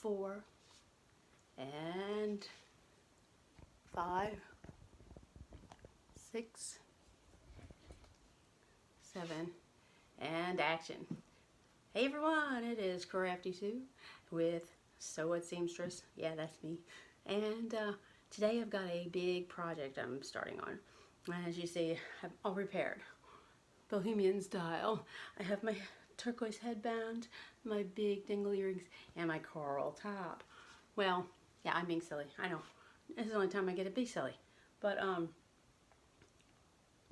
4, and 5, 6, 7, and action. Hey everyone, it is Crafty Sue with Sew It Seamstress. Yeah, that's me. And today I've got a big project I'm starting on. And as you see, I'm all repaired. Bohemian style. I have my turquoise headband, my big dingle earrings, and my coral top. Well, yeah, I'm being silly. I know. This is the only time I get to be silly. But,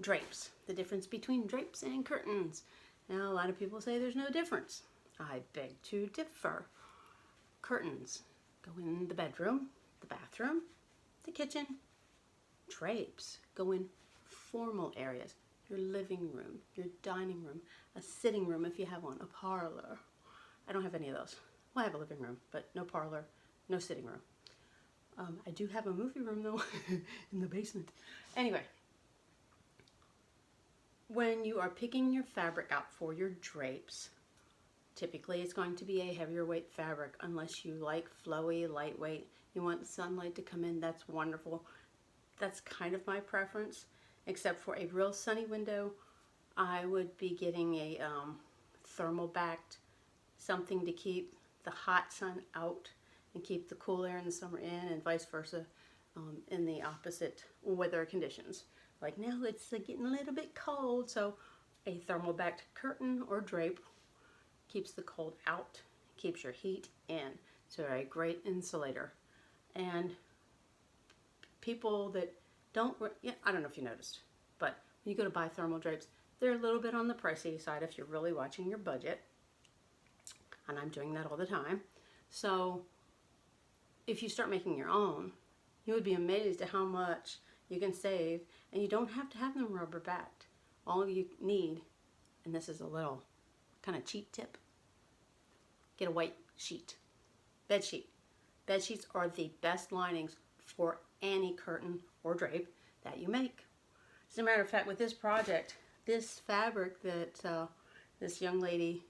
drapes. The difference between drapes and curtains. Now, a lot of people say there's no difference. I beg to differ. Curtains go in the bedroom, the bathroom, the kitchen. Drapes go in formal areas. Your living room, your dining room, a sitting room if you have one, a parlor. I don't have any of those. Well, I have a living room, but no parlor, no sitting room. I do have a movie room though, in the basement. Anyway, when you are picking your fabric out for your drapes, typically it's going to be a heavier weight fabric unless you like flowy, lightweight. You want sunlight to come in, that's wonderful. That's kind of my preference. Except for a real sunny window, I would be getting a thermal backed, something to keep the hot sun out and keep the cool air in the summer in, and vice versa in the opposite weather conditions. Like now it's getting a little bit cold, so a thermal backed curtain or drape keeps the cold out, keeps your heat in. So a great insulator. And people that don't, yeah, I don't know if you noticed, but when you go to buy thermal drapes, they're a little bit on the pricey side if you're really watching your budget. And I'm doing that all the time. So if you start making your own, you would be amazed at how much you can save, and you don't have to have them rubber backed. All you need, and this is a little kind of cheap tip, get a white sheet, bed sheet. Bed sheets are the best linings for any curtain or drape that you make. As a matter of fact, with this project, this fabric that this young lady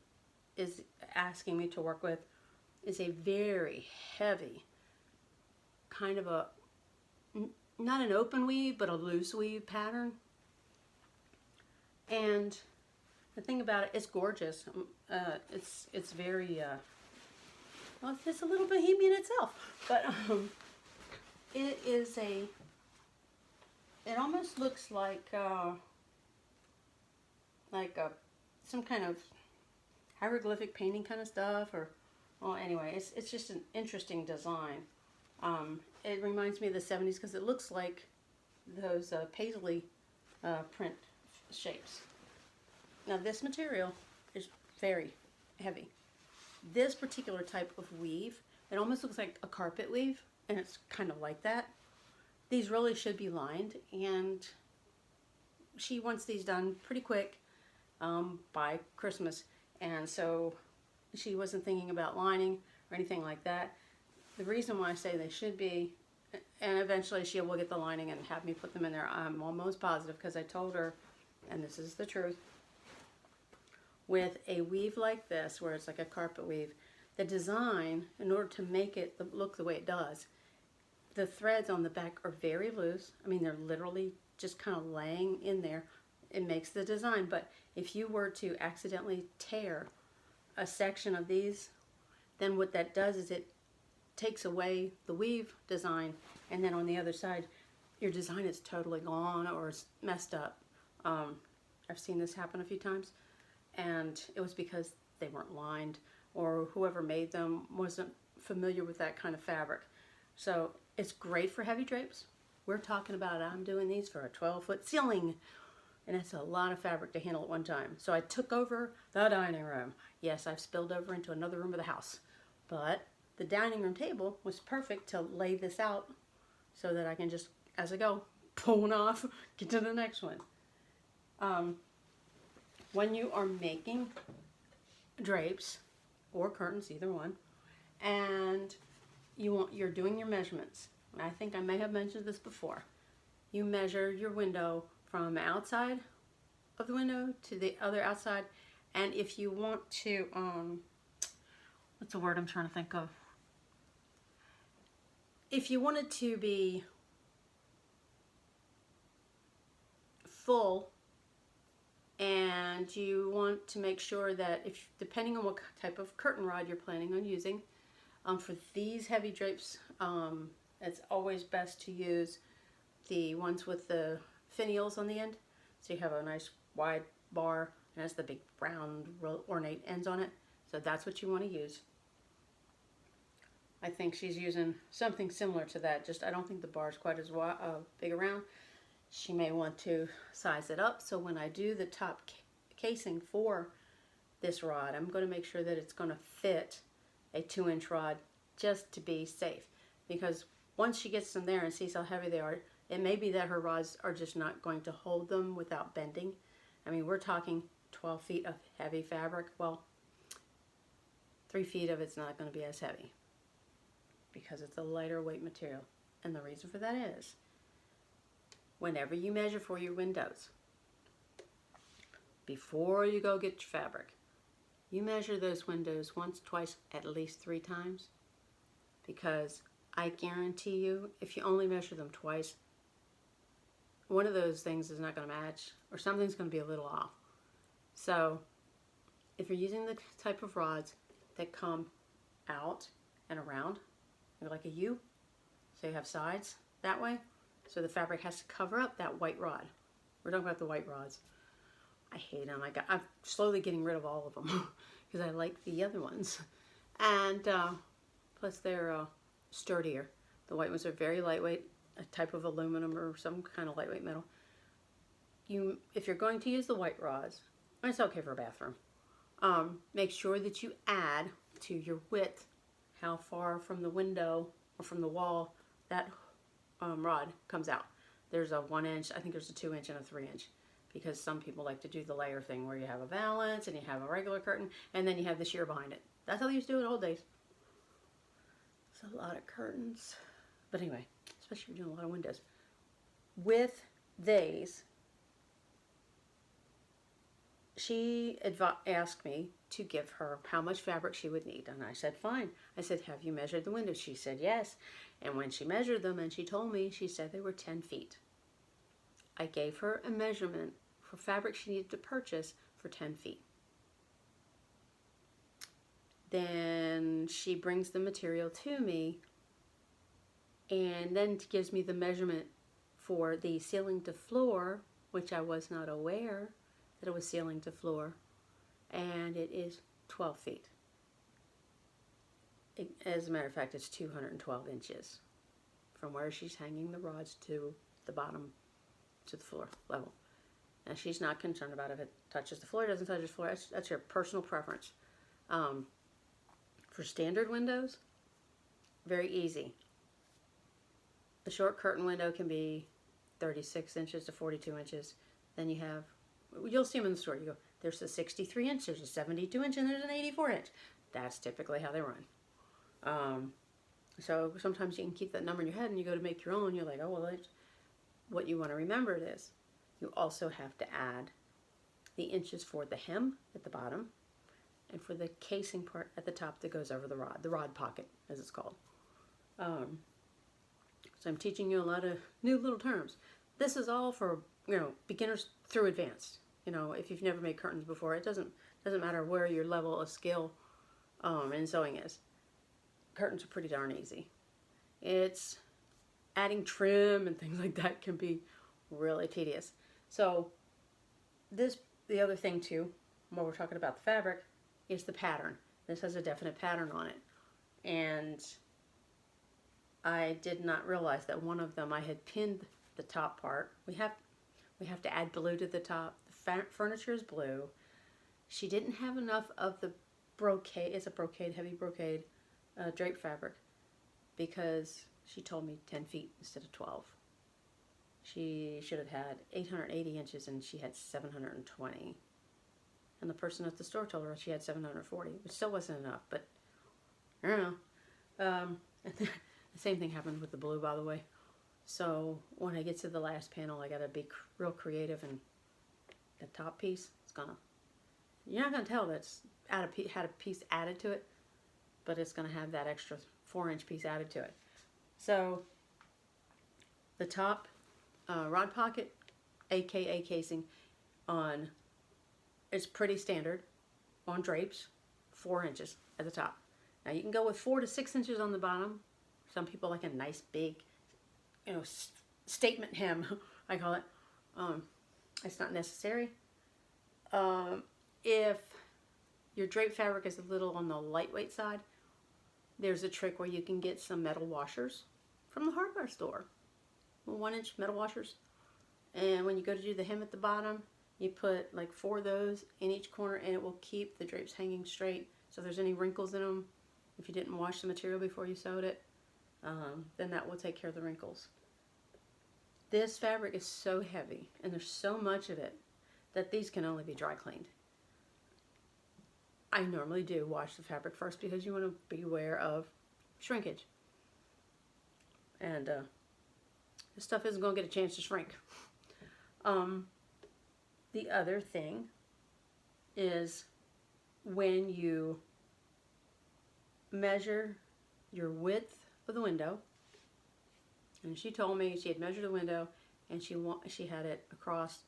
is asking me to work with is a very heavy, kind of a, not an open weave, but a loose weave pattern. And the thing about it, it's gorgeous. It's very, well, it's a little bohemian itself, but it is it almost looks like some kind of hieroglyphic painting kind of stuff, or, well, anyway, it's just an interesting design. It reminds me of the 70s because it looks like those paisley print shapes. Now this material is very heavy. This particular type of weave, it almost looks like a carpet weave, and it's kind of like that. These really should be lined, and she wants these done pretty quick by Christmas, and so she wasn't thinking about lining or anything like that. The reason why I say they should be, and eventually she will get the lining and have me put them in there, I'm almost positive, because I told her, and this is the truth, with a weave like this, where it's like a carpet weave, the design, in order to make it look the way it does, the threads on the back are very loose. I mean, they're literally just kind of laying in there. It makes the design, but if you were to accidentally tear a section of these, then what that does is it takes away the weave design, and then on the other side, your design is totally gone or it's messed up. I've seen this happen a few times, and it was because they weren't lined, or whoever made them wasn't familiar with that kind of fabric. So it's great for heavy drapes. We're talking about, I'm doing these for a 12-foot ceiling, and it's a lot of fabric to handle at one time. So I took over the dining room. Yes, I've spilled over into another room of the house, but the dining room table was perfect to lay this out so that I can just, as I go, pull one off, get to the next one. When you are making drapes or curtains, either one, and you're doing your measurements, and I think I may have mentioned this before, you measure your window from outside of the window to the other outside, and if you want to, what's the word I'm trying to think of? if you want it to be full, and you want to make sure that, if depending on what type of curtain rod you're planning on using, for these heavy drapes, it's always best to use the ones with the finials on the end. So you have a nice wide bar and has the big round ornate ends on it. So that's what you want to use. I think she's using something similar to that, just I don't think the bar is quite as big around. She may want to size it up, so when I do the top casing for this rod, I'm going to make sure that it's going to fit a 2-inch rod, just to be safe. Because once she gets them there and sees how heavy they are, it may be that her rods are just not going to hold them without bending. I mean, we're talking 12 feet of heavy fabric. Well, 3 feet of it's not going to be as heavy because it's a lighter weight material. And the reason for that is, whenever you measure for your windows, before you go get your fabric, you measure those windows once, twice, at least 3 times. Because I guarantee you, if you only measure them twice, one of those things is not going to match, or something's going to be a little off. So if you're using the type of rods that come out and around, like a U, so you have sides that way, so the fabric has to cover up that white rod. We're talking about the white rods. I hate them. I'm slowly getting rid of all of them because I like the other ones. And plus they're sturdier. The white ones are very lightweight, a type of aluminum or some kind of lightweight metal. If you're going to use the white rods, and it's okay for a bathroom, make sure that you add to your width how far from the window or from the wall that rod comes out. There's a 1 inch, I think there's a 2 inch and a 3 inch, because some people like to do the layer thing where you have a valance and you have a regular curtain and then you have the sheer behind it. That's how they used to do it in old days. It's a lot of curtains. But anyway, especially if you're doing a lot of windows. With these, she asked me to give her how much fabric she would need. And I said, fine. I said, have you measured the windows? She said, yes. And when she measured them and she told me, she said they were 10 feet. I gave her a measurement for fabric she needed to purchase for 10 feet. Then she brings the material to me and then gives me the measurement for the ceiling to floor, which I was not aware that it was ceiling to floor, and it is 12 feet. As a matter of fact, it's 212 inches from where she's hanging the rods to the bottom, to the floor level. And she's not concerned about if it touches the floor, doesn't touch the floor. That's your personal preference. For standard windows, very easy. The short curtain window can be 36 inches to 42 inches. Then you have, you'll see them in the store. You go, there's a 63 inch, there's a 72 inch, and there's an 84 inch. That's typically how they run. So sometimes you can keep that number in your head and you go to make your own. You're like, oh, well, what you want to remember is you also have to add the inches for the hem at the bottom and for the casing part at the top that goes over the rod pocket, as it's called. So I'm teaching you a lot of new little terms. This is all for, beginners through advanced. If you've never made curtains before, it doesn't matter where your level of skill in sewing is. Curtains are pretty darn easy. It's adding trim and things like that can be really tedious. So the other thing too, while we're talking about the fabric, is the pattern. This has a definite pattern on it. And I did not realize that one of them I had pinned the top part. We have to add blue to the top. The furniture is blue. She didn't have enough of the brocade. It's a brocade, heavy brocade drape fabric, because she told me 10 feet instead of 12. She should have had 880 inches and she had 720. And the person at the store told her she had 740, which still wasn't enough, but I don't know. The same thing happened with the blue, by the way. So when I get to the last panel, I gotta be real creative, and the top piece, you're not gonna tell that's had a piece added to it, but it's gonna have that extra 4-inch piece added to it. So the top rod pocket, aka casing, on is pretty standard on drapes, 4 inches at the top. Now you can go with 4 to 6 inches on the bottom. Some people like a nice big, statement hem, I call it. It's not necessary. If your drape fabric is a little on the lightweight side, there's a trick where you can get some metal washers from the hardware store. 1-inch metal washers. And when you go to do the hem at the bottom, you put like 4 of those in each corner, and it will keep the drapes hanging straight. So if there's any wrinkles in them, if you didn't wash the material before you sewed it, then that will take care of the wrinkles. This fabric is so heavy, and there's so much of it, that these can only be dry cleaned. I normally do wash the fabric first because you want to be aware of shrinkage. And this stuff isn't going to get a chance to shrink. The other thing is when you measure your width of the window, and she told me she had measured the window and she had it across,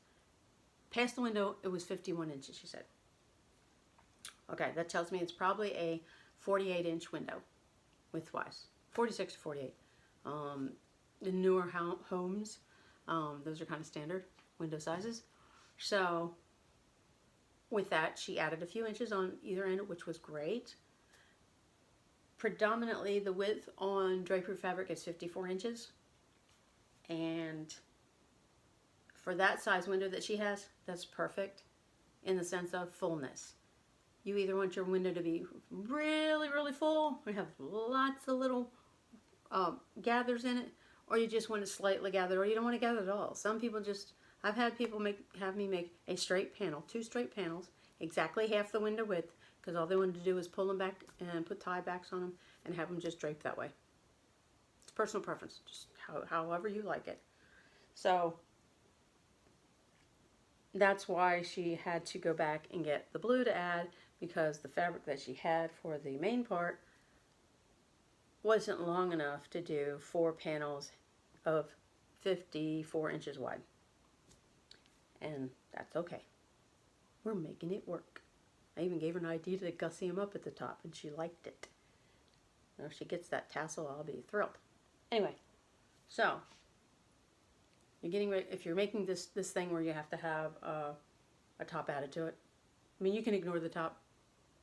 past the window, it was 51 inches, she said. Okay, that tells me it's probably a 48-inch window width-wise, 46 to 48. The newer homes, those are kind of standard window sizes. So with that, she added a few inches on either end, which was great. Predominantly, the width on drapery fabric is 54 inches. And for that size window that she has, that's perfect in the sense of fullness. You either want your window to be really, really full, or have lots of little gathers in it, or you just want it slightly gathered, or you don't want to gather at all. Some people just, I've had people have me make a straight panel, 2 straight panels, exactly half the window width, because all they wanted to do was pull them back and put tie backs on them and have them just draped that way. It's personal preference, just however you like it. So that's why she had to go back and get the blue to add, because the fabric that she had for the main part wasn't long enough to do 4 panels of 54 inches wide. And that's okay. We're making it work. I even gave her an idea to gussy them up at the top, and she liked it. Now, if she gets that tassel, I'll be thrilled. Anyway, so you're getting ready. If you're making this thing where you have to have a top added to it, I mean, you can ignore the top.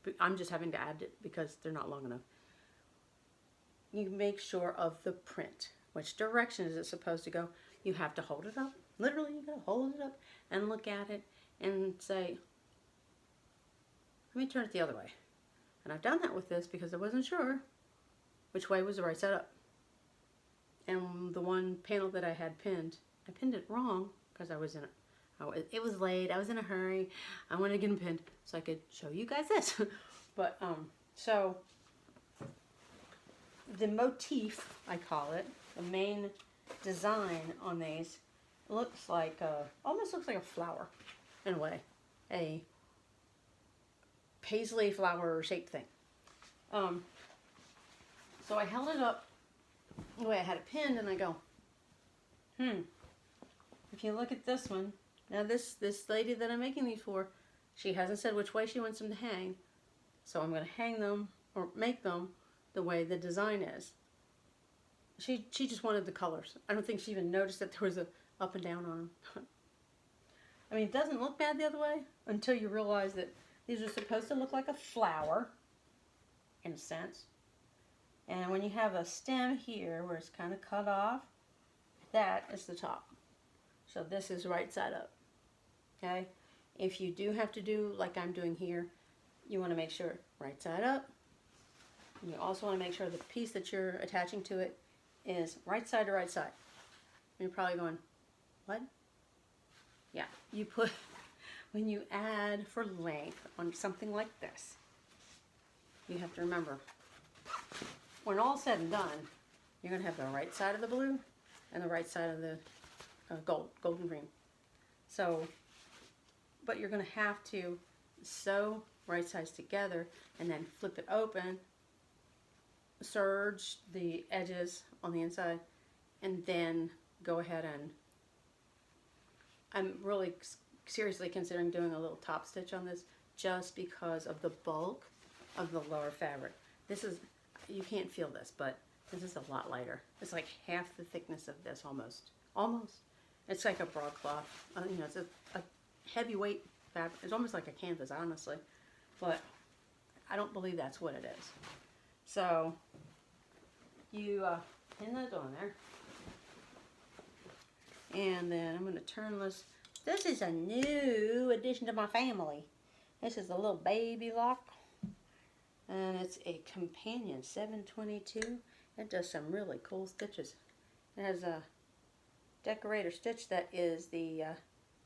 But I'm just having to add it because they're not long enough. You make sure of the print. Which direction is it supposed to go? You have to hold it up. Literally, you gotta hold it up and look at it and say, let me turn it the other way. And I've done that with this because I wasn't sure which way was the right side up. And the one panel that I had pinned, I pinned it wrong because I was in it was late, I was in a hurry, I wanted to get them pinned so I could show you guys this. But, so, the motif, I call it, the main design on these, looks like, almost looks like a flower, in a way. A paisley flower shaped thing. So I held it up the way I had it pinned, and I go, if you look at this one, now this lady that I'm making these for, she hasn't said which way she wants them to hang, so I'm going to hang them, or make them, the way the design is. She just wanted the colors. I don't think she even noticed that there was a up and down on them. I mean, it doesn't look bad the other way, until you realize that these are supposed to look like a flower, in a sense. And when you have a stem here, where it's kind of cut off, that is the top. So this is right side up. Okay? If you do have to do like I'm doing here, you want to make sure right side up. And you also want to make sure the piece that you're attaching to it is right side to right side. And you're probably going, what? Yeah, you put, when you add for length on something like this, you have to remember, when all said and done, you're going to have the right side of the blue and the right side of the golden green. So, but you're going to have to sew right sides together and then flip it open serge the edges on the inside, and then go ahead and I'm really seriously considering doing a little top stitch on this just because of the bulk of the lower fabric. This is, you can't feel this, but this is a lot lighter. It's like half the thickness of this almost. Almost. It's like a broadcloth. You know, it's a heavyweight fabric. It's almost like a canvas, honestly. But I don't believe that's what it is. So you pin those on there. And then I'm going to turn this. This is a new addition to my family. This is a little baby lock. And it's a companion 722. It does some really cool stitches. It has a decorator stitch that is the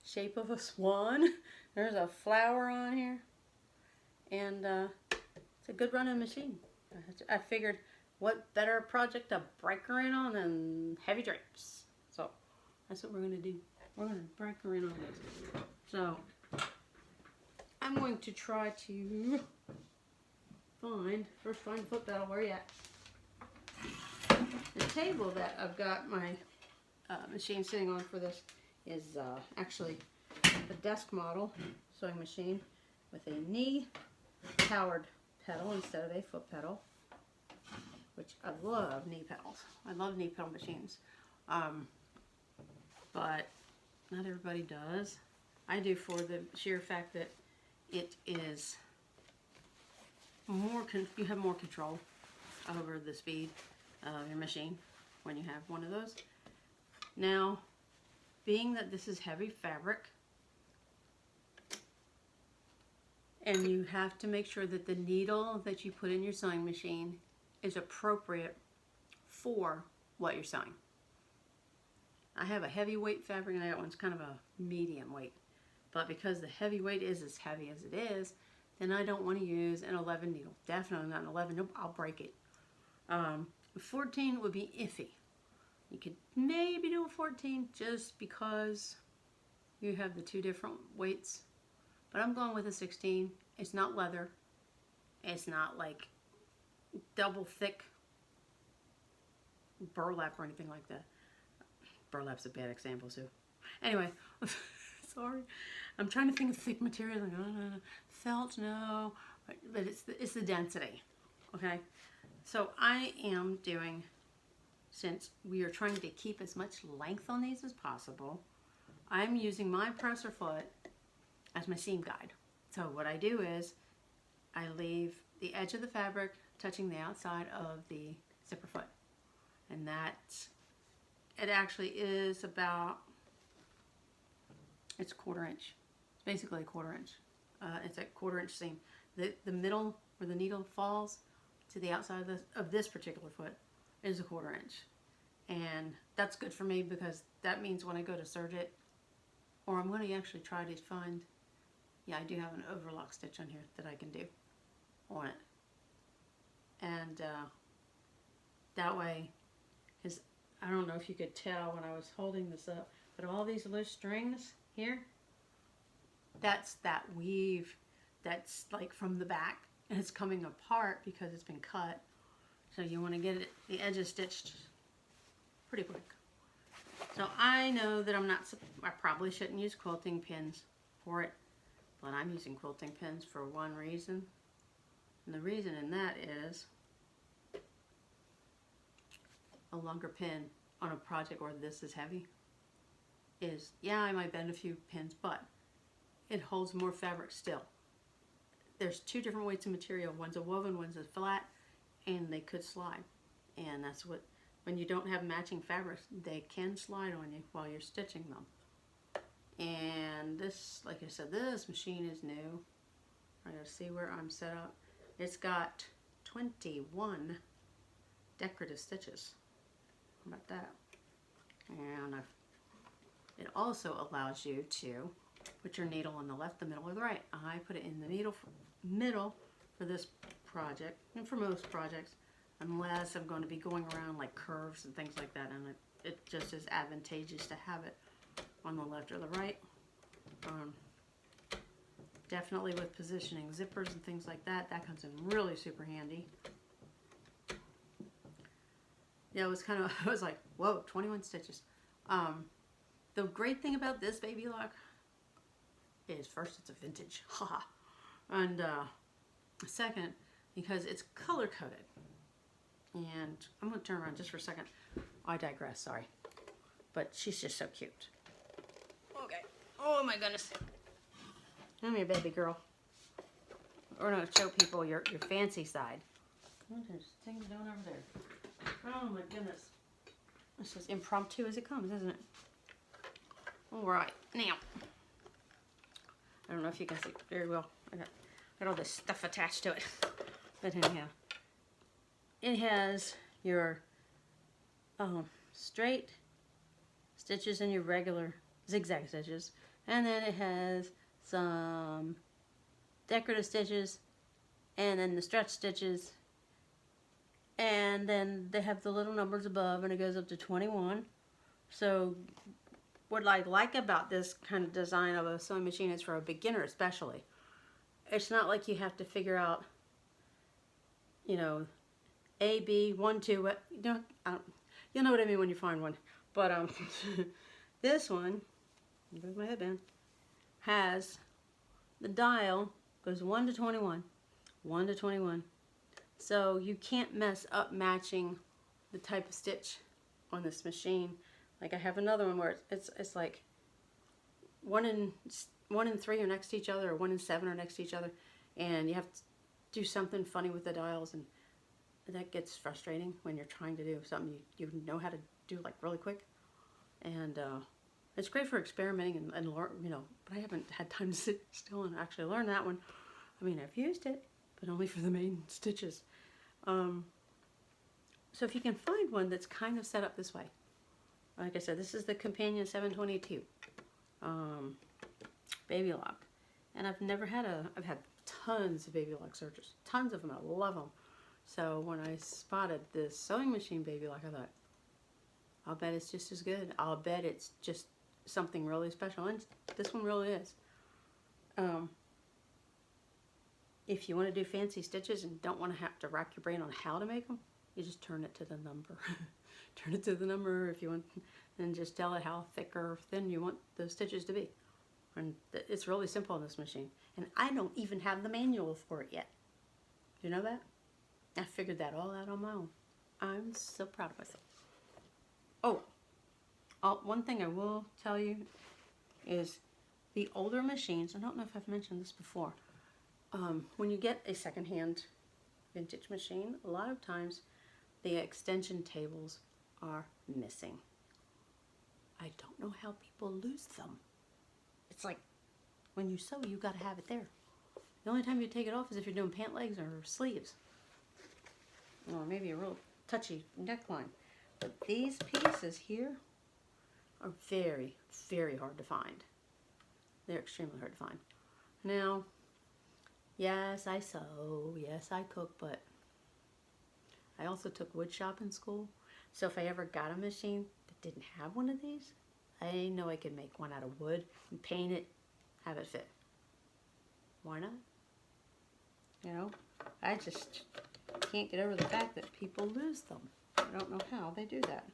shape of a swan. There's a flower on here. And it's a good running machine. I figured what better project to break her in on than heavy drapes. So that's what we're going to do. We're going to break her in on this. So I'm going to try to find the foot pedal. Where you at? The table that I've got my machine sitting on for this is actually a desk model sewing machine with a knee powered pedal instead of a foot pedal, which I love knee pedals. I love knee pedal machines, but not everybody does. I do for the sheer fact that it is more, you have more control over the speed of your machine when you have one of those. Now, being that this is heavy fabric, and you have to make sure that the needle that you put in your sewing machine is appropriate for what you're sewing. I have a heavyweight fabric and that one's kind of a medium weight. But because the heavy weight is as heavy as it is, then I don't want to use an 11 needle. Definitely not an 11. Nope, I'll break it. 14 would be iffy. You could maybe do a 14 just because you have the two different weights. But I'm going with a 16. It's not leather. It's not like double thick burlap or anything like that. Burlap's a bad example, Sue. Anyway, sorry. I'm trying to think of thick material. Like, no. Felt, no. But it's the density. Okay? So I am doing, since we are trying to keep as much length on these as possible, I'm using my presser foot as my seam guide. So what I do is I leave the edge of the fabric touching the outside of the zipper foot. And it actually is about, it's a 1/4 inch. It's basically a 1/4 inch. It's a 1/4 inch seam. The middle where the needle falls to the outside of this particular foot is a 1/4 inch. And that's good for me because that means when I go to serge it, or I'm going to actually try to find, yeah, I do have an overlock stitch on here that I can do on it. And that way, because I don't know if you could tell when I was holding this up, but all these loose strings here, that's that weave that's like from the back, and it's coming apart because it's been cut. So you want to get the edges stitched pretty quick. So I know that I probably shouldn't use quilting pins for it, but I'm using quilting pins for one reason. And the reason in that is a longer pin on a project where this is heavy is, yeah, I might bend a few pins, but it holds more fabric still. There's two different weights of material. One's a woven, one's a flat, and they could slide. And that's what, when you don't have matching fabrics, they can slide on you while you're stitching them. And this, like I said, this machine is new. I gotta see where I'm set up. It's got 21 decorative stitches. How about that? And it also allows you to put your needle on the left, the middle, or the right. I put it in the middle for this project, and for most projects, unless I'm going to be going around like curves and things like that, and it just is advantageous to have it on the left or the right. Definitely with positioning zippers and things like that, that comes in really super handy. Yeah, it was kind of, I was like, whoa, 21 stitches. The great thing about this baby lock is first, it's a vintage, haha. And second, because it's color coded. And I'm going to turn around just for a second. I digress, sorry. But she's just so cute. Okay. Oh my goodness. Come here, baby girl. We're going to show people your fancy side. What is things doing over there? Oh my goodness. It's as impromptu as it comes, isn't it? Alright, now. I don't know if you can see very well. I got all this stuff attached to it. But anyhow. It has your straight stitches and your regular zigzag stitches. And then it has some decorative stitches and then the stretch stitches. And then they have the little numbers above and it goes up to 21. So what I like about this kind of design of a sewing machine is for a beginner especially. It's not like you have to figure out, you know, A, B, 1, 2, you'll know what I mean when you find one. But this one, there's my headband, has the dial, goes 1 to 21, 1 to 21. So you can't mess up matching the type of stitch on this machine. Like I have another one where it's like 1 and 3 are next to each other, or 1 and 7 are next to each other, and you have to do something funny with the dials, and that gets frustrating when you're trying to do something you know how to do like really quick. And it's great for experimenting and learn, you know, but I haven't had time to sit still and actually learn that one. I mean, I've used it, but only for the main stitches. So if you can find one that's kind of set up this way, like I said, this is the Companion 722 baby lock, and I've had tons of baby lock searches, tons of them. I love them. So when I spotted this sewing machine baby lock, I thought, I'll bet it's just as good. I'll bet it's just something really special, and this one really is. If you want to do fancy stitches and don't want to have to rack your brain on how to make them, you just turn it to the number. Turn it to the number if you want, and just tell it how thick or thin you want the stitches to be. And it's really simple on this machine. And I don't even have the manual for it yet. Do you know that? I figured that all out on my own. I'm so proud of myself. Oh, one thing I will tell you is the older machines, I don't know if I've mentioned this before, when you get a secondhand vintage machine, a lot of times the extension tables are missing. I don't know how people lose them. It's like when you sew, you got to have it there. The only time you take it off is if you're doing pant legs or sleeves, or maybe a real touchy neckline. But these pieces here are very, very hard to find. They're extremely hard to find. Now, yes, I sew, yes, I cook, but I also took wood shop in school. So if I ever got a machine that didn't have one of these, I know I could make one out of wood and paint it, have it fit. Why not? You know, I just can't get over the fact that people lose them. I don't know how they do that.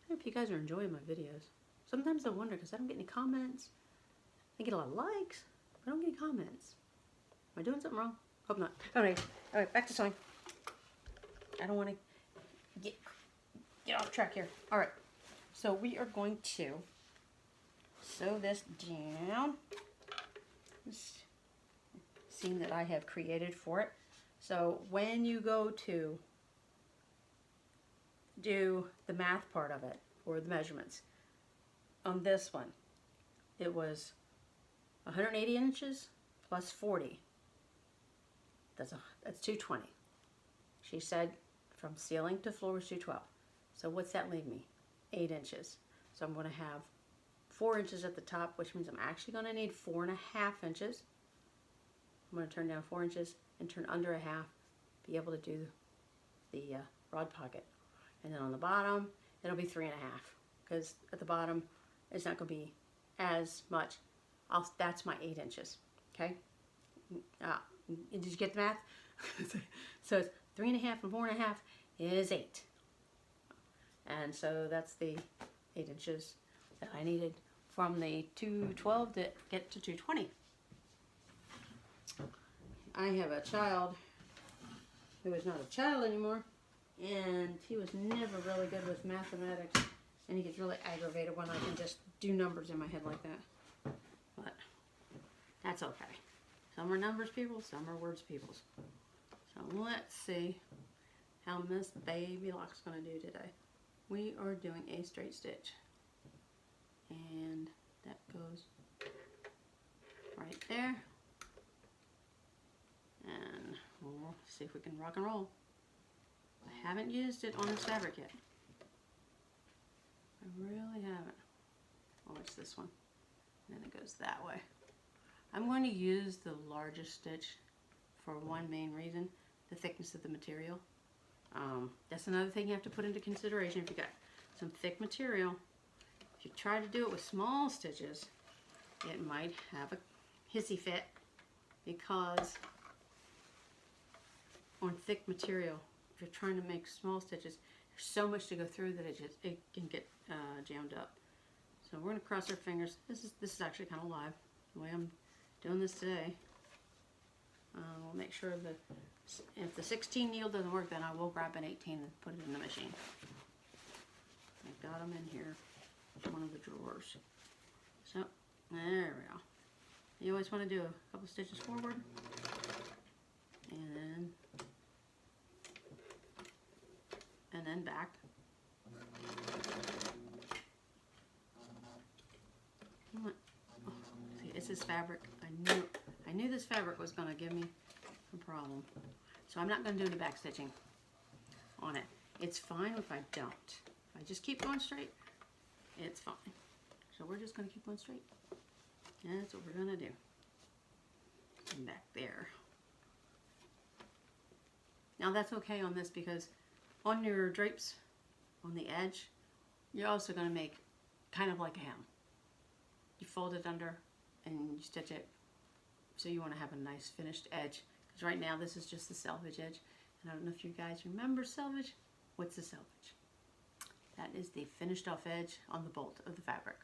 I hope you guys are enjoying my videos. Sometimes I wonder because I don't get any comments. I get a lot of likes, but I don't get any comments. Am I doing something wrong? Hope not. Alright, back to sewing. I don't want to get off track here. Alright, so we are going to sew this down. This seam that I have created for it. So when you go to do the math part of it, or the measurements, on this one, it was 180 inches plus 40. That's 220. She said from ceiling to floor is 212. So what's that leave me? 8 inches. So I'm going to have 4 inches at the top, which means I'm actually going to need 4.5 inches. I'm going to turn down 4 inches and turn under a half, be able to do the rod pocket. And then on the bottom, it'll be 3.5, because at the bottom, it's not going to be as much. That's my 8 inches, okay? Did you get the math? So it's 3.5 and 4.5 is 8. And so that's the 8 inches that I needed from the 212 to get to 220. I have a child who is not a child anymore, and he was never really good with mathematics, and he gets really aggravated when I can just do numbers in my head like that. But that's okay. Some are numbers people, some are words peoples. So let's see how Miss Baby Lock's going to do today. We are doing a straight stitch, and that goes right there. And we'll see if we can rock and roll. I haven't used it on this fabric yet. I really haven't. Oh, it's this one. And then it goes that way. I'm going to use the largest stitch for one main reason, the thickness of the material. That's another thing you have to put into consideration if you got some thick material. If you try to do it with small stitches, it might have a hissy fit, because on thick material, if you're trying to make small stitches, there's so much to go through that it can get jammed up. So we're going to cross our fingers. This is actually kind of live, the way I'm doing this today. We'll make sure that if the 16 needle doesn't work, then I will grab an 18 and put it in the machine. I've got them in here, one of the drawers. So there we go. You always want to do a couple stitches forward, and then back. See, it's this fabric. I knew this fabric was going to give me a problem. So I'm not going to do the back stitching on it. It's fine if I don't. If I just keep going straight, it's fine. So we're just going to keep going straight. And that's what we're going to do. And back there. Now that's okay on this, because on your drapes, on the edge, you're also going to make kind of like a hem. You fold it under and you stitch it, so you want to have a nice finished edge. Because right now this is just the selvage edge. And I don't know if you guys remember selvage. What's the selvage? That is the finished off edge on the bolt of the fabric.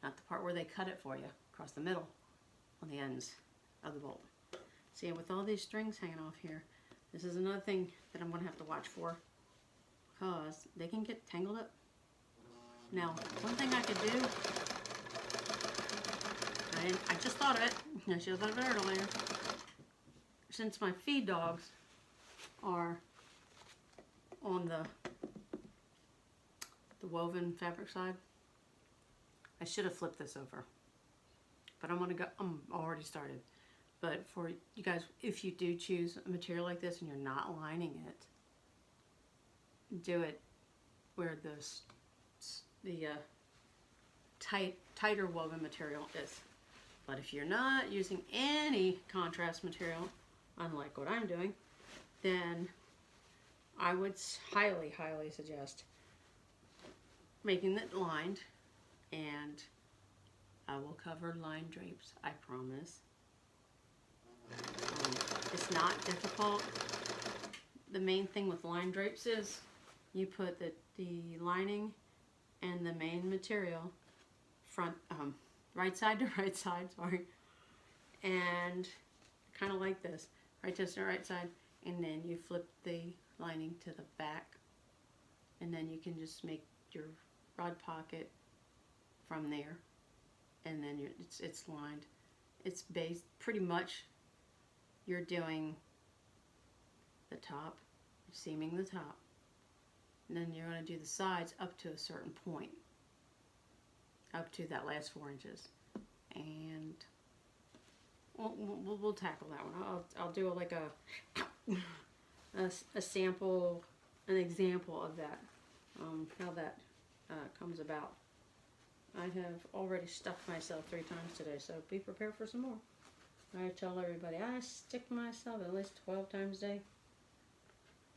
Not the part where they cut it for you across the middle on the ends of the bolt. See, with all these strings hanging off here, this is another thing that I'm going to have to watch for, because they can get tangled up. Now, one thing I could do, I just thought of it, I should have thought of it earlier. Since my feed dogs are on the woven fabric side, I should have flipped this over. But I'm already started. But for you guys, if you do choose a material like this and you're not lining it, do it where the tighter woven material is. But if you're not using any contrast material, unlike what I'm doing, then I would highly, highly suggest making it lined, and I will cover lined drapes, I promise. It's not difficult. The main thing with lined drapes is you put the lining and the main material right side to right side, sorry, and kind of like this, right to the right side, and then you flip the lining to the back, and then you can just make your rod pocket from there, and then it's lined. It's based pretty much, you're doing the top, seaming the top, and then you're going to do the sides up to a certain point, up to that last 4 inches, and we'll tackle that one. I'll do like a sample, an example of that, how that comes about. I have already stuck myself 3 times today, so be prepared for some more. I tell everybody I stick myself at least 12 times a day.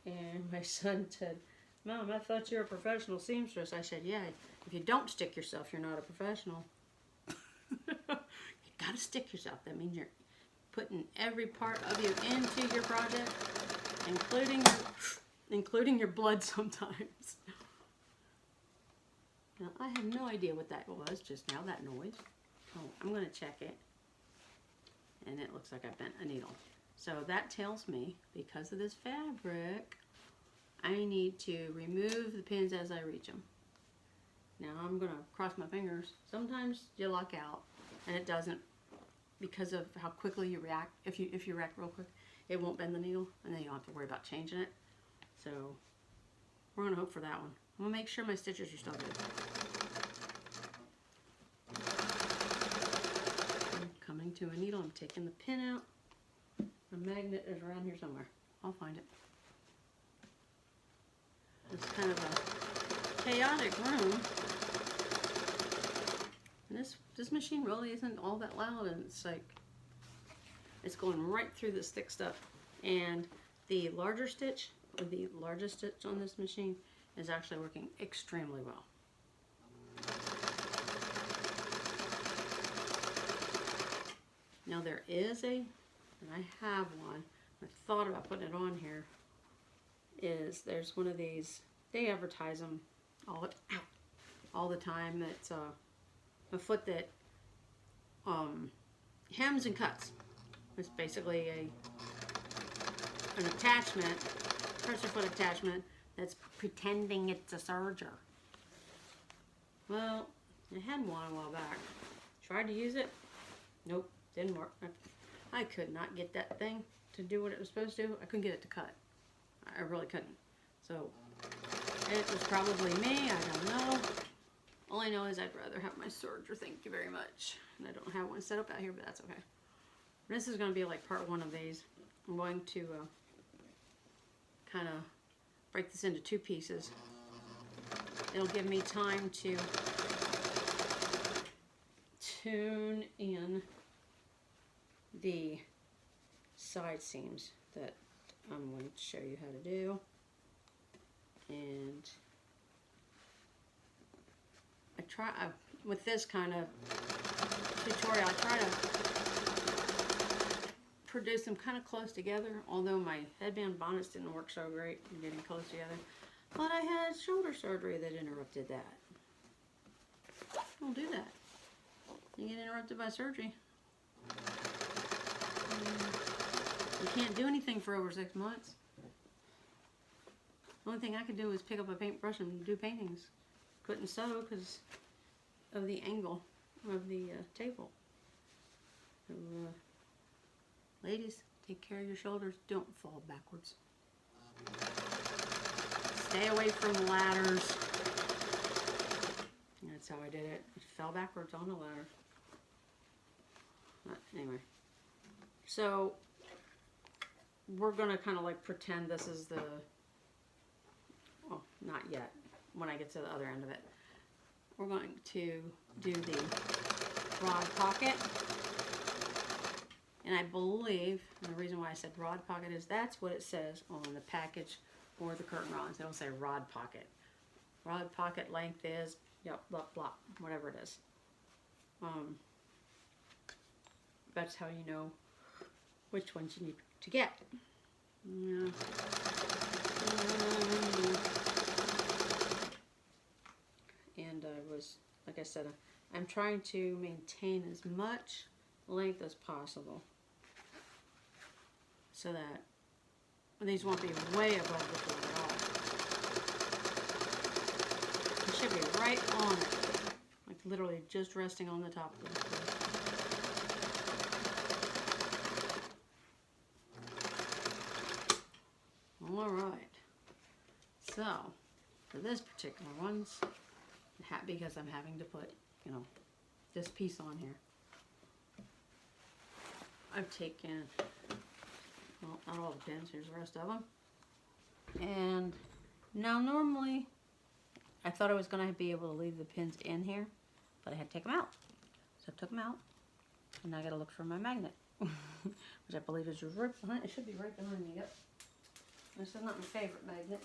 And my son said, "Mom, I thought you were a professional seamstress." I said, "Yeah, if you don't stick yourself, you're not a professional." You gotta stick yourself. That means you're putting every part of you into your project. including your blood sometimes. Now, I have no idea what that was just now, that noise. Oh, I'm going to check it. And it looks like I bent a needle. So that tells me, because of this fabric, I need to remove the pins as I reach them. Now I'm going to cross my fingers. Sometimes you luck out, and it doesn't, because of how quickly you react. If you react real quick, it won't bend the needle, and then you don't have to worry about changing it. So we're going to hope for that one. I'm going to make sure my stitches are still good. I'm coming to a needle. I'm taking the pin out. The magnet is around here somewhere. I'll find it. It's kind of a chaotic room. And this machine really isn't all that loud, and it's like, it's going right through this thick stuff. And the larger stitch, or the largest stitch on this machine, is actually working extremely well. Now there is and I have one, I thought about putting it on here, there's one of these, they advertise them all the time. It's a foot that hems and cuts. It's basically an attachment, pressure foot attachment, that's pretending it's a serger. Well, I had one a while back. Tried to use it. Nope, didn't work. I could not get that thing to do what it was supposed to. I couldn't get it to cut. I really couldn't. So, it was probably me. I don't know. All I know is I'd rather have my serger. Thank you very much. And I don't have one set up out here, but that's okay. This is going to be like part one of these. I'm going to kind of break this into two pieces. It'll give me time to tune in the side seams that I'm going to show you how to do. And I try, with this kind of tutorial, I try to produce them kind of close together, although my headband bonnets didn't work so great in getting close together. But I had shoulder surgery that interrupted that. Don't do that. You get interrupted by surgery. You can't do anything for over 6 months. The only thing I could do was pick up a paintbrush and do paintings. Couldn't sew because of the angle of the table. So, ladies, take care of your shoulders. Don't fall backwards. Stay away from ladders. That's how I did it. I fell backwards on the ladder. But anyway. So, we're going to kind of like pretend this is the... Oh, not yet. When I get to the other end of it. We're going to do the rod pocket. And I believe, and the reason why I said rod pocket is that's what it says on the package for the curtain rods. It'll say rod pocket. Rod pocket length is, yep, blah, blah, whatever it is. That's how you know which ones you need to get. Yeah. And I was, like I said, I'm trying to maintain as much length as possible so that these won't be way above the fold at all. It should be right on it, like literally just resting on the top of the fold. Alright, so for this particular one's, because I'm having to put, you know, this piece on here. I've taken, well, not all the pins, here's the rest of them. And now normally, I thought I was going to be able to leave the pins in here, but I had to take them out. So I took them out, and now I got to look for my magnet, which I believe is right behind, it should be right behind me, yep. This is not my favorite magnet.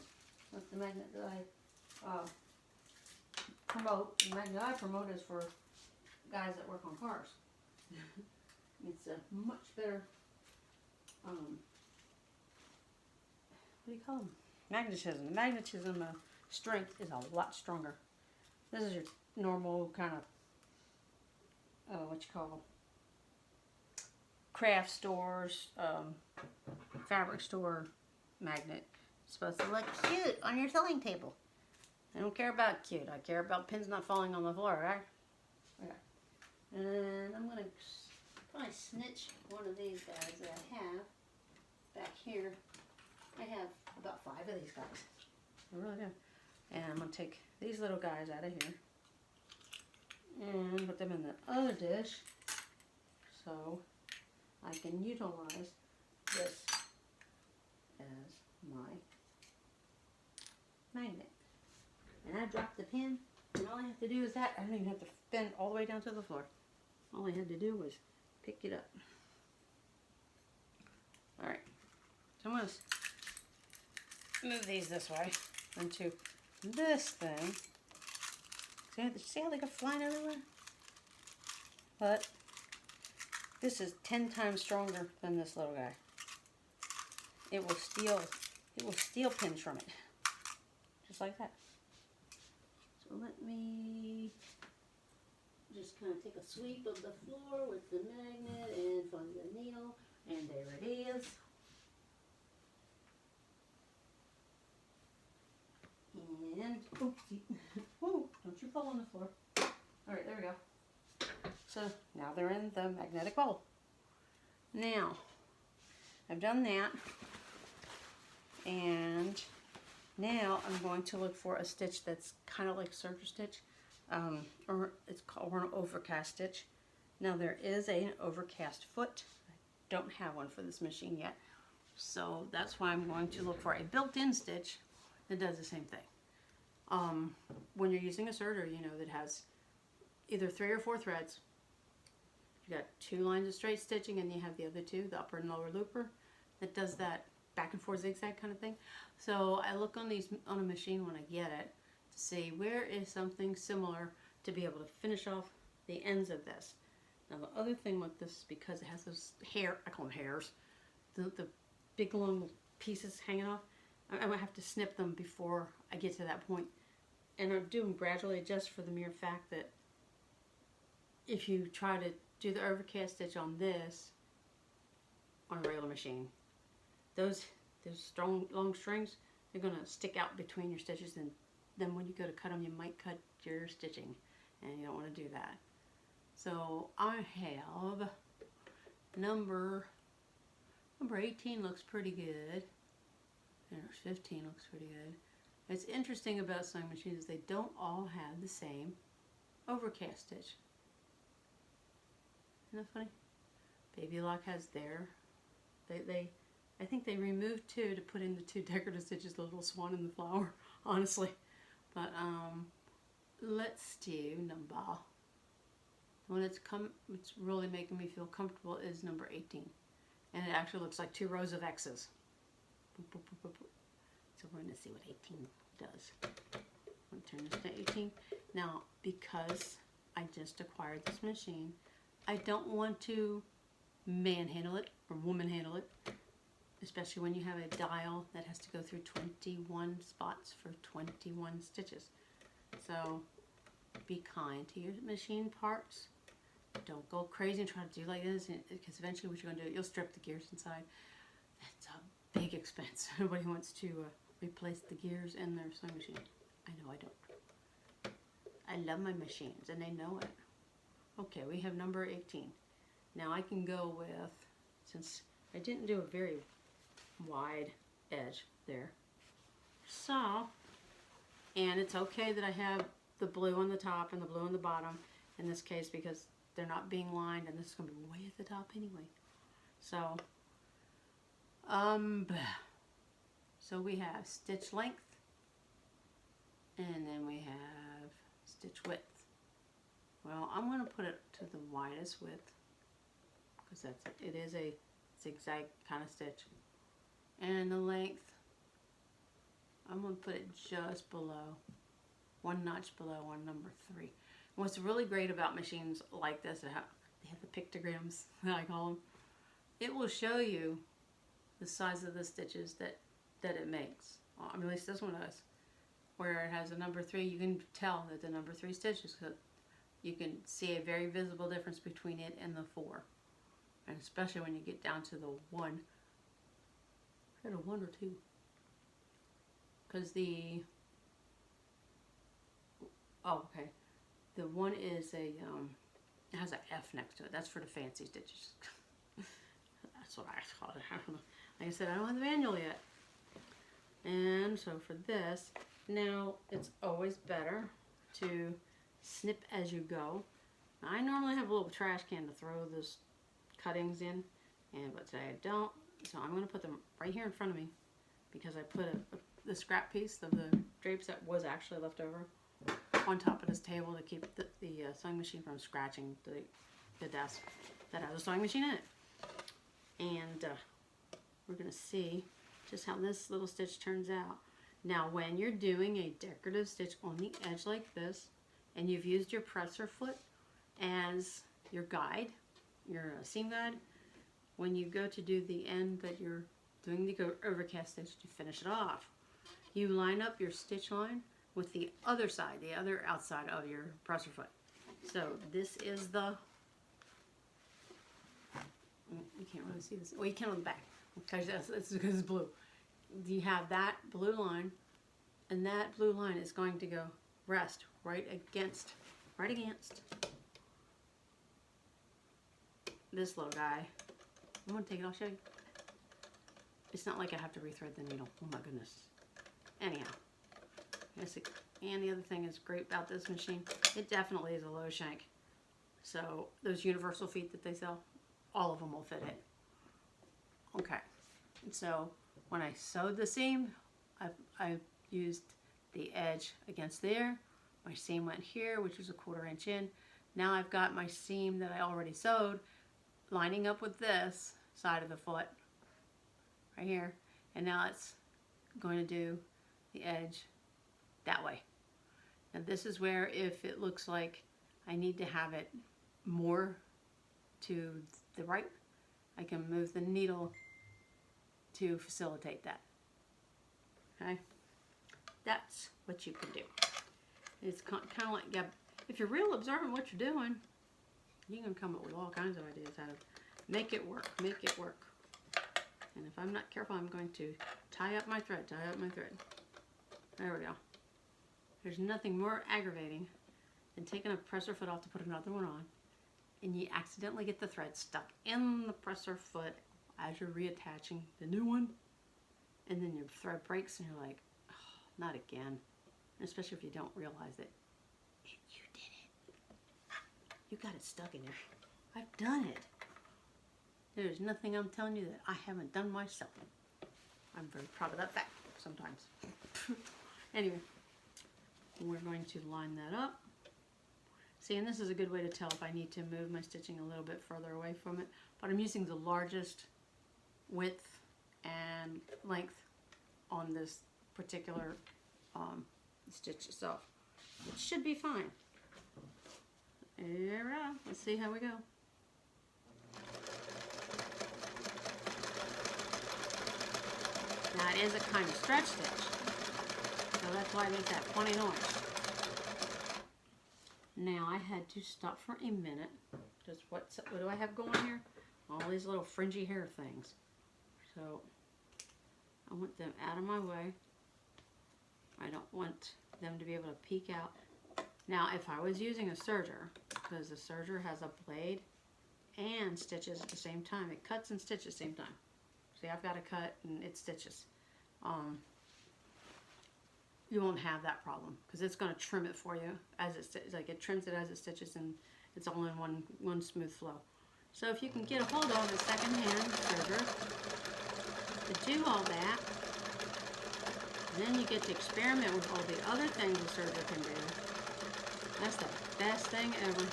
That's the magnet that I promote. The magnet I promote is for guys that work on cars. It's a much better what do you call them? Magnetism. The magnetism strength is a lot stronger. This is your normal kind of, what you call, craft stores, fabric store magnet. It's supposed to look cute on your sewing table. I don't care about cute. I care about pins not falling on the floor, right? Okay. And I'm going to probably snitch one of these guys that I have back here. I have about 5 of these guys. I really do. And I'm going to take these little guys out of here and put them in the other dish so I can utilize this as my magnet. And I dropped the pin, and all I have to do is that. I don't even have to bend all the way down to the floor. All I had to do was pick it up. Alright, so I'm going to move these this way into this thing. See how they go flying everywhere? But this is 10 times stronger than this little guy. It will steal pins from it. Just like that. So let me just kind of take a sweep of the floor with the magnet and find the needle. And there it is. And, oopsie. Whoa, don't you fall on the floor. Alright, there we go. So, now they're in the magnetic bowl. Now, I've done that. And now I'm going to look for a stitch that's kind of like serger stitch. Or it's called an overcast stitch. Now, there is an overcast foot. I don't have one for this machine yet. So, that's why I'm going to look for a built-in stitch that does the same thing. When you're using a serger, you know, that has either 3 or 4 threads. You got 2 lines of straight stitching, and you have the other 2, the upper and lower looper, that does that back and forth zigzag kind of thing. So I look on a machine when I get it to see where is something similar to be able to finish off the ends of this. Now the other thing with this, because it has those I call them hairs, the big long pieces hanging off, I might have to snip them before I get to that point. And I'm doing gradually just for the mere fact that if you try to do the overcast stitch on this, on a regular machine, those strong long strings, they're going to stick out between your stitches, and then when you go to cut them, you might cut your stitching, and you don't want to do that. So I have number 18 looks pretty good. And 15 looks pretty good. What's interesting about sewing machines is they don't all have the same overcast stitch. Isn't that funny? Baby Lock has their. I think they removed 2 to put in the 2 decorative stitches, the little swan and the flower, honestly. But let's do number. When it's really making me feel comfortable is number 18. And it actually looks like 2 rows of X's. So we're going to see what 18 does. I'm going to turn this to 18. Now, because I just acquired this machine, I don't want to manhandle it or woman handle it, especially when you have a dial that has to go through 21 spots for 21 stitches. So be kind to your machine parts. Don't go crazy and try to do like this, because eventually what you're going to do, you'll strip the gears inside. It's a big expense. Nobody wants to replace the gears in their sewing machine. I know I don't. I love my machines, and they know it. Okay, we have number 18. Now I can go with, since I didn't do a very wide edge there. So, and it's okay that I have the blue on the top and the blue on the bottom in this case, because they're not being lined, and this is going to be way at the top anyway. So, so we have stitch length, and then we have stitch width. Well, I'm going to put it to the widest width, because it is a zigzag kind of stitch. And the length, I'm going to put it just below, 1 notch below on number 3. And what's really great about machines like this, they have the pictograms, I call them. It will show you the size of the stitches that that it makes. I mean, at least this one does. Where it has a number 3, you can tell that the number 3 stitches. You can see a very visible difference between it and the 4. And especially when you get down to the 1. I had a 1 or 2. Because the... Oh, okay. The 1 is a... it has an F next to it. That's for the fancy stitches. That's what I call it. I don't know. Like I said, I don't have the manual yet. And so for this, now it's always better to snip as you go. Now, I normally have a little trash can to throw those cuttings in, but today I don't. So I'm going to put them right here in front of me because I put the scrap piece of the drapes that was actually left over on top of this table to keep the sewing machine from scratching the desk that has a sewing machine in it. And we're going to see just how this little stitch turns out. Now when you're doing a decorative stitch on the edge like this, and you've used your presser foot as your guide, your seam guide, when you go to do the end that you're doing the overcast stitch to finish it off, you line up your stitch line with the other side, the other outside of your presser foot. So this is the, you can't really see this, well you can on the back, because it's because it's blue. You have that blue line, and that blue line is going to go rest right against this little guy. I'm going to take it, I'll show you. It's not like I have to rethread the needle. Oh my goodness. Anyhow. And the other thing is great about this machine, it definitely is a low shank. So those universal feet that they sell, all of them will fit it. Okay. So when I sewed the seam, I used the edge against there. My seam went here, which was a 1/4 inch in. Now I've got my seam that I already sewed lining up with this side of the foot right here, and now it's going to do the edge that way. Now this is where, if it looks like I need to have it more to the right, I can move the needle to facilitate that. Okay, that's what you can do. It's kind of like, yeah, if you're real observant what you're doing, you can come up with all kinds of ideas how to make it work, make it work. And if I'm not careful, I'm going to tie up my thread, There we go. There's nothing more aggravating than taking a presser foot off to put another one on, and you accidentally get the thread stuck in the presser foot as you're reattaching the new one, and then your thread breaks and you're like, oh, not again. And especially if you don't realize it. You did it. You got it stuck in there. I've done it. There's nothing I'm telling you that I haven't done myself. I'm very proud of that fact sometimes. Anyway, we're going to line that up. See, and this is a good way to tell if I need to move my stitching a little bit further away from it. But I'm using the largest width and length on this particular stitch itself. It should be fine. Here we go. Let's see how we go. Now it is a kind of stretch stitch, so that's why it makes that funny noise. Now I had to stop for a minute, because what do I have going here? All these little fringy hair things. So I want them out of my way. I don't want them to be able to peek out. Now if I was using a serger, because the serger has a blade and stitches at the same time, it cuts and stitches at the same time. See, I've got to cut and it stitches. You won't have that problem because it's going to trim it for you as it trims it as it stitches, and it's all in one smooth flow. So if you can get a hold of a second-hand serger to do all that, then you get to experiment with all the other things the serger can do. That's the best thing ever.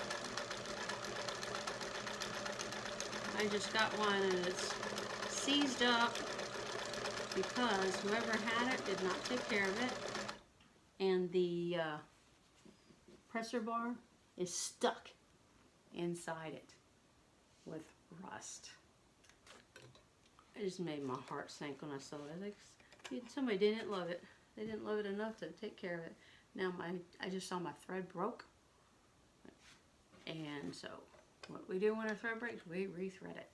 I just got one and it's seized up because whoever had it did not take care of it, and the presser bar is stuck inside it with rust. It just made my heart sink when I saw it. I was like, Somebody didn't love it. They didn't love it enough to take care of it. Now I just saw my thread broke. And so what we do when our thread breaks, we rethread it.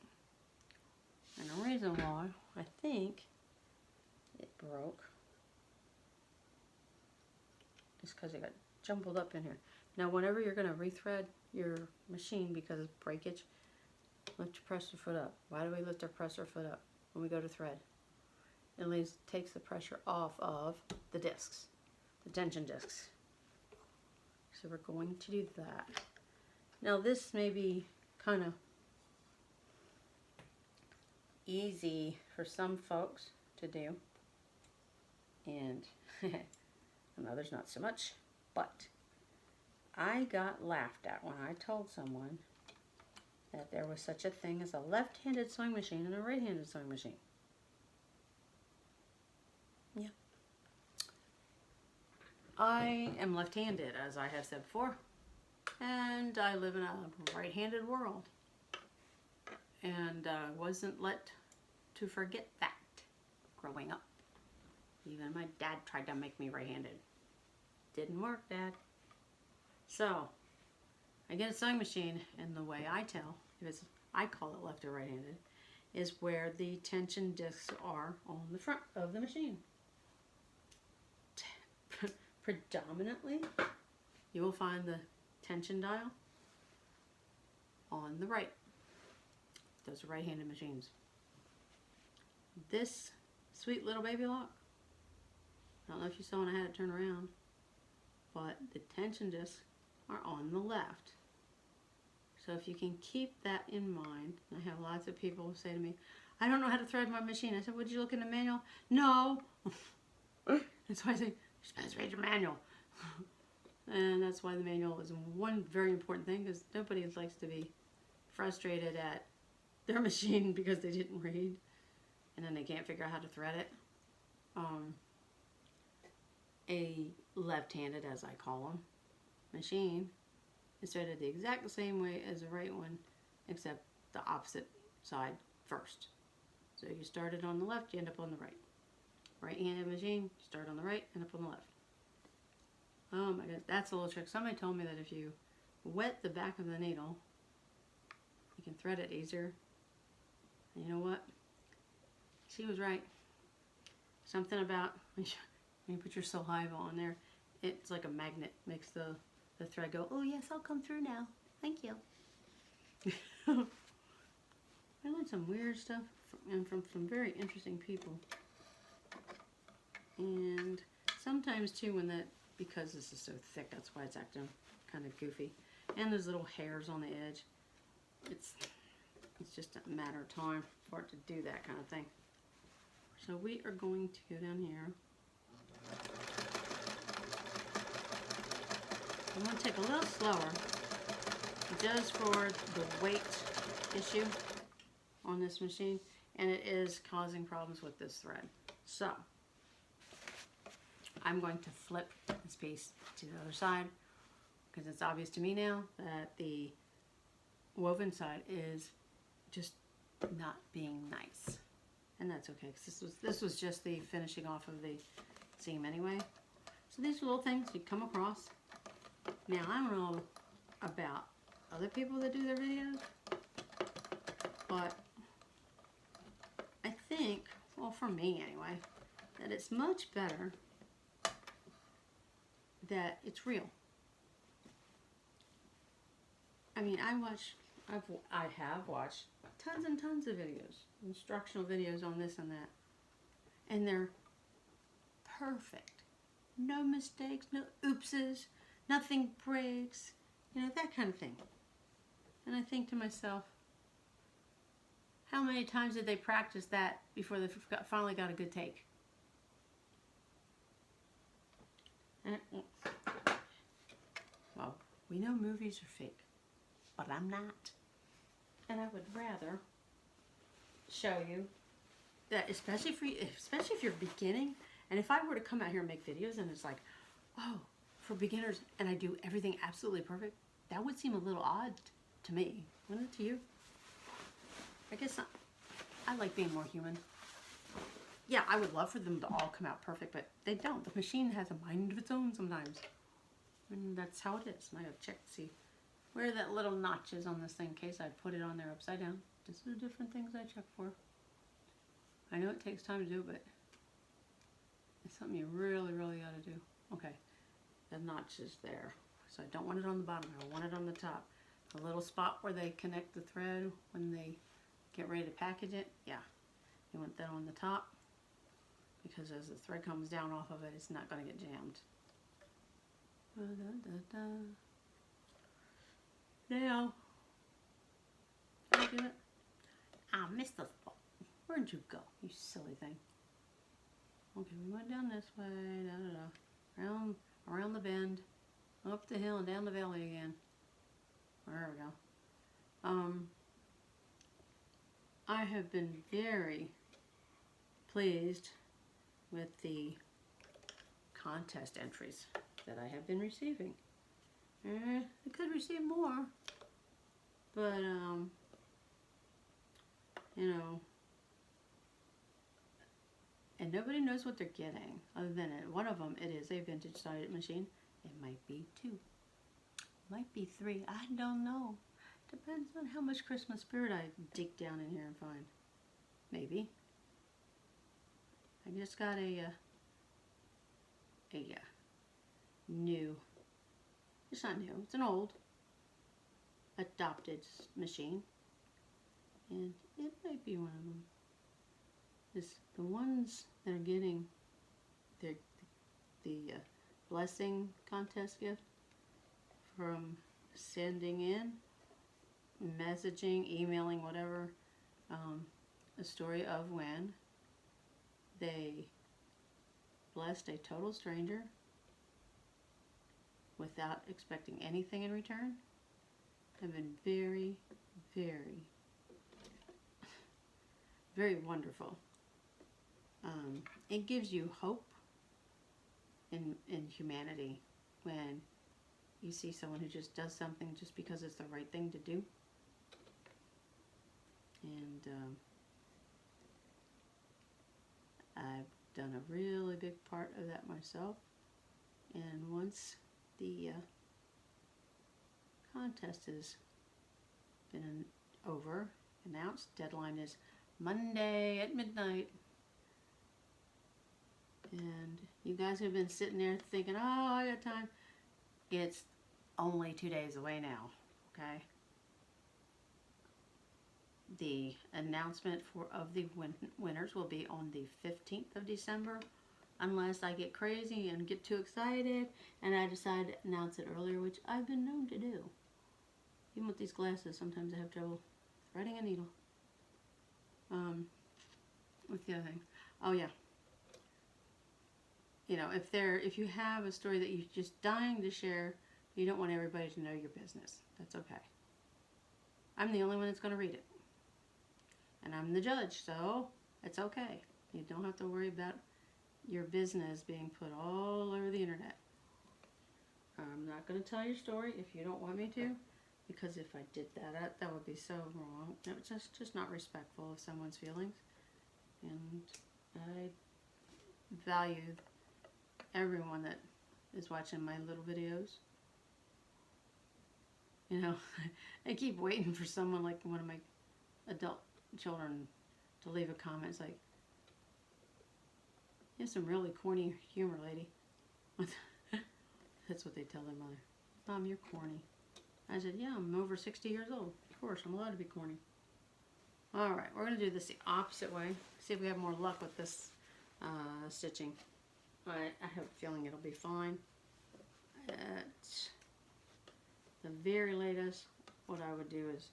And the reason why I think it broke is because it got jumbled up in here. Now whenever you're going to rethread your machine because of breakage, lift your presser foot up. Why do we lift our presser foot up when we go to thread? It takes the pressure off of the discs, the tension discs. So we're going to do that. Now this may be kind of easy for some folks to do, and others not so much, but I got laughed at when I told someone that there was such a thing as a left-handed sewing machine and a right-handed sewing machine. Yeah. I am left-handed, as I have said before, and I live in a right-handed world. And wasn't let to forget that growing up. Even my dad tried to make me right-handed. Didn't work, Dad. So, I get a sewing machine, and the way I tell, I call it left or right-handed, is where the tension discs are on the front of the machine. Predominantly, you will find the tension dial on the right. Those are right-handed machines. This sweet little baby lock, I don't know if you saw when I had it turned around, but the tension discs are on the left. So if you can keep that in mind, I have lots of people who say to me, I don't know how to thread my machine. I said, would you look in the manual? No. That's why I say, you're supposed to read your manual. And that's why the manual is one very important thing, because nobody likes to be frustrated at their machine because they didn't read and then they can't figure out how to thread it. A left-handed, as I call them, machine is threaded the exact same way as the right one, except the opposite side first. So you started on the left, you end up on the right. Right-handed machine, start on the right, end up on the left. Oh my god, that's a little trick. Somebody told me that if you wet the back of the needle, you can thread it easier. And you know what? She was right. Something about when you put your saliva on there, it's like a magnet. Makes the thread go, oh yes, I'll come through now. Thank you. I learned some weird stuff from very interesting people. And sometimes too, because this is so thick, that's why it's acting kind of goofy. And there's little hairs on the edge. It's just a matter of time for it to do that kind of thing. So we are going to go down here. I'm going to take a little slower just for the weight issue on this machine, and it is causing problems with this thread. So I'm going to flip this piece to the other side because it's obvious to me now that the woven side is just not being nice, and that's okay because this was just the finishing off of the seam anyway. So these are little things you come across. Now I don't know about other people that do their videos, but I think, well, for me anyway, that it's much better that it's real. I mean, I have watched tons and tons of videos, instructional videos on this and that, and they're perfect. No mistakes, no oopses, nothing breaks, you know, that kind of thing. And I think to myself, how many times did they practice that before they finally got a good take? Well, we know movies are fake, but I'm not. And I would rather show you that, especially if you're beginning, and if I were to come out here and make videos and it's like, oh, for beginners, and I do everything absolutely perfect, that would seem a little odd to me. Wouldn't it to you? I guess I like being more human. Yeah. Yeah, I would love for them to all come out perfect, but they don't. The machine has a mind of its own sometimes. And that's how it is. And I gotta check to see where that little notch is on this thing in case I put it on there upside down. Just the different things I check for. I know it takes time to do, but it's something you really, really ought to do. Okay, the notch is there. So I don't want it on the bottom, I want it on the top. The little spot where they connect the thread when they get ready to package it, yeah. You want that on the top because as the thread comes down off of it, it's not going to get jammed. Now, did I do it? I missed the spot. Where'd you go, you silly thing? Okay, we went down this way, around the bend, up the hill and down the valley again. There we go. I have been very pleased with the contest entries that I have been receiving. I could receive more, but you know, and nobody knows what they're getting other than it. One of them, it is a vintage sided machine. It might be 2, might be 3. I don't know. Depends on how much Christmas spirit I dig down in here and find. Maybe. I just got a new, it's not new, it's an old adopted machine, and it might be one of them. It's the ones that are getting the blessing contest gift from sending in, messaging, emailing, whatever, a story of when they blessed a total stranger without expecting anything in return. Have been very, very, very wonderful. It gives you hope in humanity when you see someone who just does something just because it's the right thing to do. And I've done a really big part of that myself. And once the contest has been announced, deadline is Monday at midnight. And you guys have been sitting there thinking, oh, I got time. It's only 2 days away now, okay? The announcement of the winners will be on the 15th of December, unless I get crazy and get too excited and I decide to announce it earlier, which I've been known to do. Even with these glasses, sometimes I have trouble threading a needle. What's the other thing? Oh yeah. You know, if you have a story that you're just dying to share, you don't want everybody to know your business. That's okay. I'm the only one that's going to read it. And I'm the judge, so it's okay. You don't have to worry about your business being put all over the internet. I'm not going to tell your story if you don't want me to, because if I did that, that would be so wrong. It's just not respectful of someone's feelings. And I value everyone that is watching my little videos. You know, I keep waiting for someone like one of my adult children to leave a comment. It's like, you have some really corny humor, lady. That's what they tell their mother. Mom, you're corny. I said, yeah, I'm over 60 years old. Of course, I'm allowed to be corny. Alright, we're going to do this the opposite way. See if we have more luck with this stitching. I have a feeling it'll be fine. At the very latest, what I would do is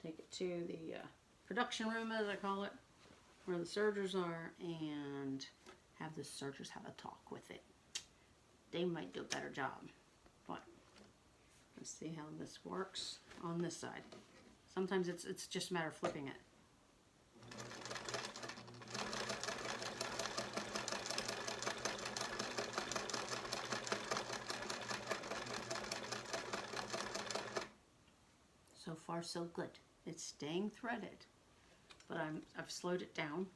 take it to the production room, as I call it, where the sergers are, and have the sergers have a talk with it. They might do a better job, but let's see how this works on this side. Sometimes it's just a matter of flipping it. So far, so good. It's staying threaded, but I've slowed it down.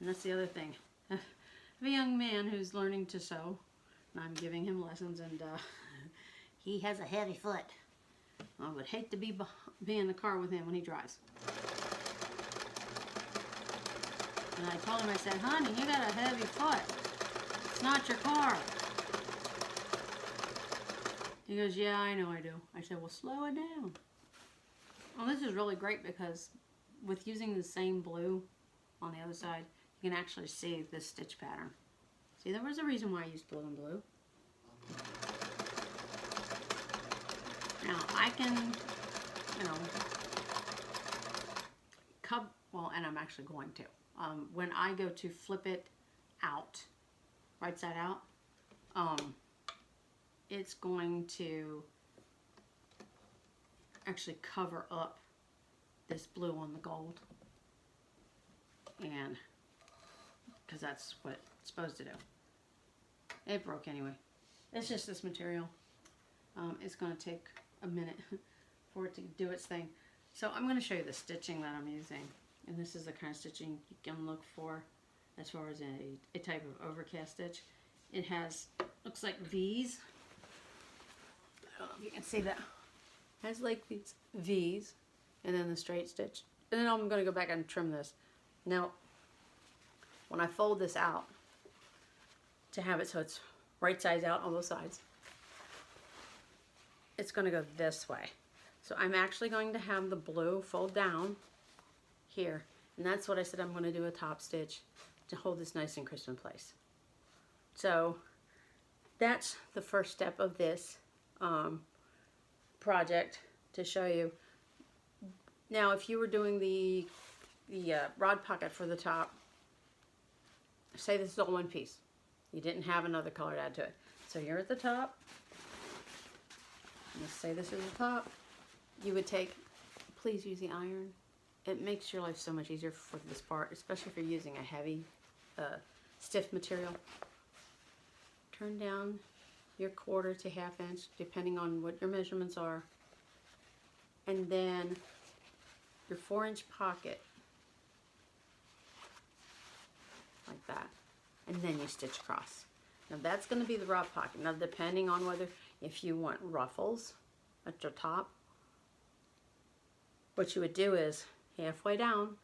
And that's the other thing. I have a young man who's learning to sew, and I'm giving him lessons, and he has a heavy foot. I would hate to be in the car with him when he drives. And I told him, I said, honey, you got a heavy foot. It's not your car. He goes, yeah, I know I do. I said, well, slow it down. Well, this is really great because with using the same blue on the other side, you can actually see this stitch pattern. See, there was a reason why I used blue and blue. Now, I can, you know, well, and I'm actually going to. When I go to flip it out, right side out, it's going to actually cover up this blue on the gold. And, because that's what it's supposed to do. It broke anyway. It's just this material. It's going to take a minute for it to do its thing. So I'm going to show you the stitching that I'm using. And this is the kind of stitching you can look for as far as a type of overcast stitch. It has, looks like V's. I don't know if you can see that. It has like these V's and then the straight stitch. And then I'm going to go back and trim this. Now, when I fold this out to have it so it's right sides out on both sides, it's going to go this way. So I'm actually going to have the blue fold down here, and that's what I said I'm going to do a top stitch to hold this nice and crisp in place. So that's the first step of this project to show you. Now if you were doing the rod pocket for the top, say this is all one piece, you didn't have another color to add to it, so you're at the top, let's say this is the top, you would take, please use the iron. It makes your life so much easier for this part, especially if you're using a heavy, stiff material. Turn down your 1/4 to 1/2 inch, depending on what your measurements are. And then your 4-inch pocket, like that. And then you stitch across. Now that's going to be the rod pocket. Now depending on whether, if you want ruffles at your top, what you would do is halfway down,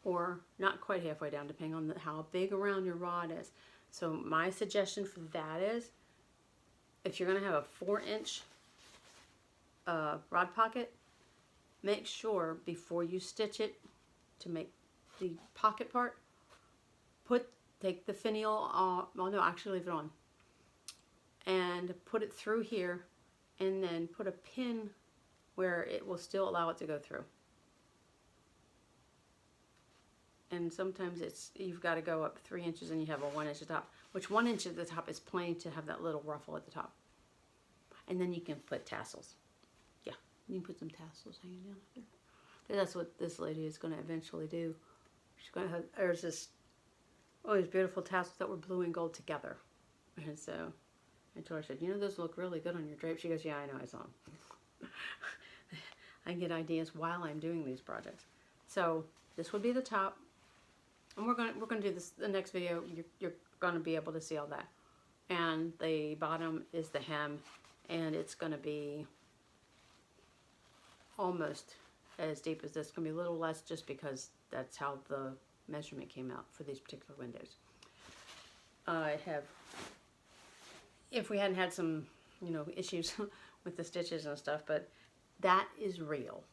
or not quite halfway down, depending on how big around your rod is. So my suggestion for that is, if you're going to have a 4-inch rod pocket, make sure before you stitch it to make the pocket part, take the finial, well no, actually leave it on, and put it through here, and then put a pin where it will still allow it to go through. And sometimes you've got to go up 3 inches and you have a 1 inch at the top, which 1 inch at the top is plenty to have that little ruffle at the top. And then you can put tassels. Yeah, you can put some tassels hanging down there. And that's what this lady is going to eventually do. She's going to have, there's this, oh, these beautiful tassels that were blue and gold together. And so I told her, I said, you know, those look really good on your drape. She goes, yeah, I know, I saw them. I get ideas while I'm doing these projects. So this would be the top. And we're gonna do this the next video. You're gonna be able to see all that. And the bottom is the hem, and it's gonna be almost as deep as this. It's gonna be a little less just because that's how the measurement came out for these particular windows. I have, if we hadn't had some, you know, issues with the stitches and stuff, but that is real.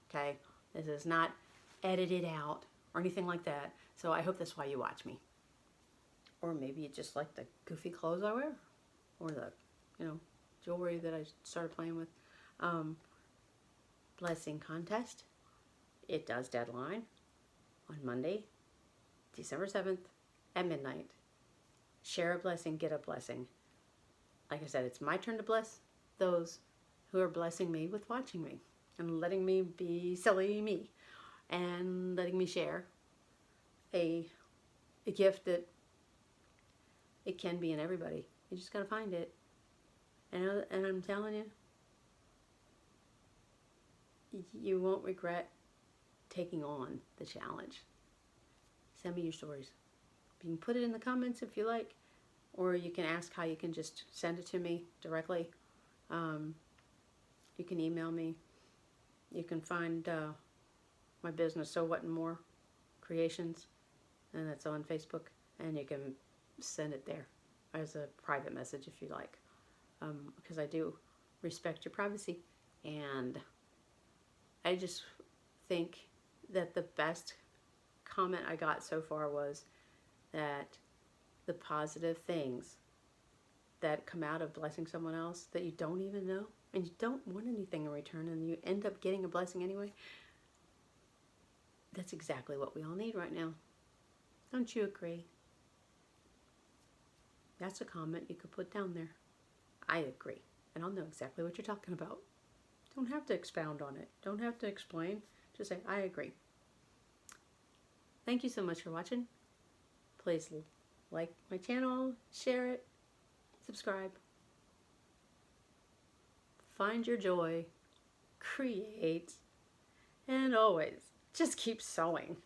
Okay, this is not edited out or anything like that. So I hope that's why you watch me. Or maybe you just like the goofy clothes I wear, or the, you know, jewelry that I started playing with. Blessing contest. It does deadline on Monday, December 7th at midnight. Share a blessing, get a blessing. Like I said, it's my turn to bless those who are blessing me with watching me and letting me be silly me and letting me share a gift that it can be in everybody. You just gotta find it. And I'm telling you, you won't regret taking on the challenge. Send me your stories. You can put it in the comments if you like, or you can ask how you can just send it to me directly. You can email me. You can find my business, So What and More Creations, and that's on Facebook, and you can send it there as a private message if you like, because I do respect your privacy. And I just think that the best comment I got so far was that the positive things that come out of blessing someone else that you don't even know, and you don't want anything in return, and you end up getting a blessing anyway, that's exactly what we all need right now. Don't you agree? That's a comment you could put down there. I agree, and I'll know exactly what you're talking about. Don't have to expound on it. Don't have to explain. Just say, I agree. Thank you so much for watching. Please like my channel, share it, subscribe. Find your joy, create, and always just keep sewing.